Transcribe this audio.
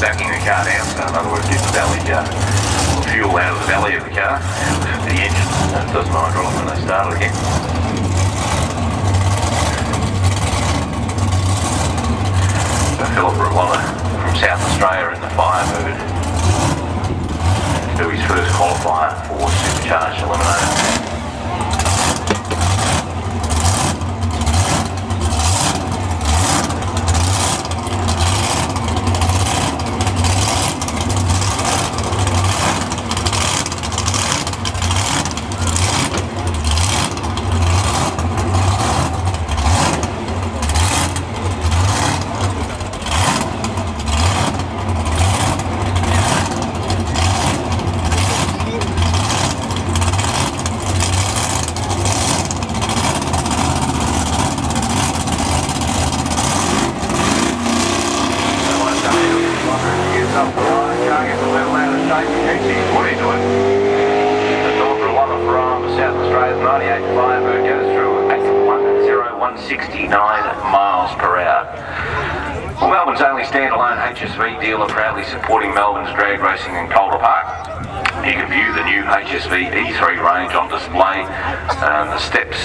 backing the car down, so in other words, get the belly, fuel out of the belly of the car and the engine. And it doesn't idle off when they start it again. So Philip from South Australia in the Firebird to do his first qualifier for supercharged eliminator. What are you doing? The Calder Park from South Australia, 98 Firebird goes through at 1:01.69 miles per hour. Well, Melbourne's only standalone HSV dealer, proudly supporting Melbourne's drag racing in Calder Park. You can view the new HSV E3 range on display, the steps